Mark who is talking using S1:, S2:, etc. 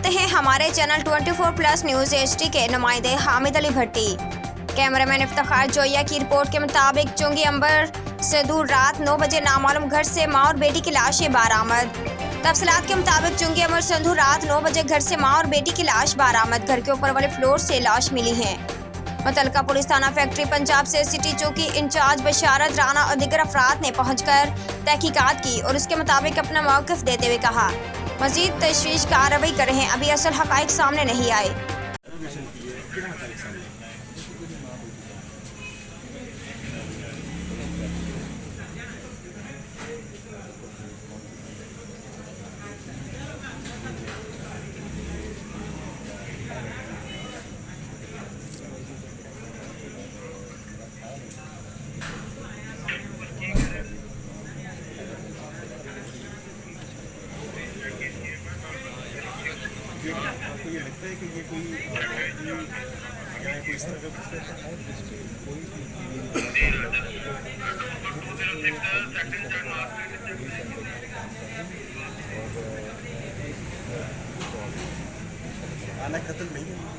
S1: करते हैं हमारे चैनल 24+ न्यूज़ HD के नुमाइंदे हामिद अली भट्टी। कैमरामैन इफ्तिखार जोया की रिपोर्ट के मुताबिक चुंगी अंबर से दूर रात 9 बजे नामालूम घर से मां और बेटी की लाशें बरामद। तफसीलात के मुताबिक चुंगी अंबर से दूर रात 9 बजे घर से मां और बेटी की लाश बरामद। घर के ऊपर वाले फ्लोर से लाश मिली है। मुतलका पुलिस थाना फैक्ट्री पंजाब से सिटी चौकी इंचार्ज बशारत राना और दीगर अफराद ने पहुंचकर तहकीकात की और उसके मुताबिक अपना मौक़िफ़ देते हुए कहा मज़ीद तशवीश कार्रवाई कर रहे हैं, अभी असल हक़ाइक़ सामने नहीं आए।
S2: आपको ये लगता है कि ये कोई इस तरह का आना कत्ल नहीं है।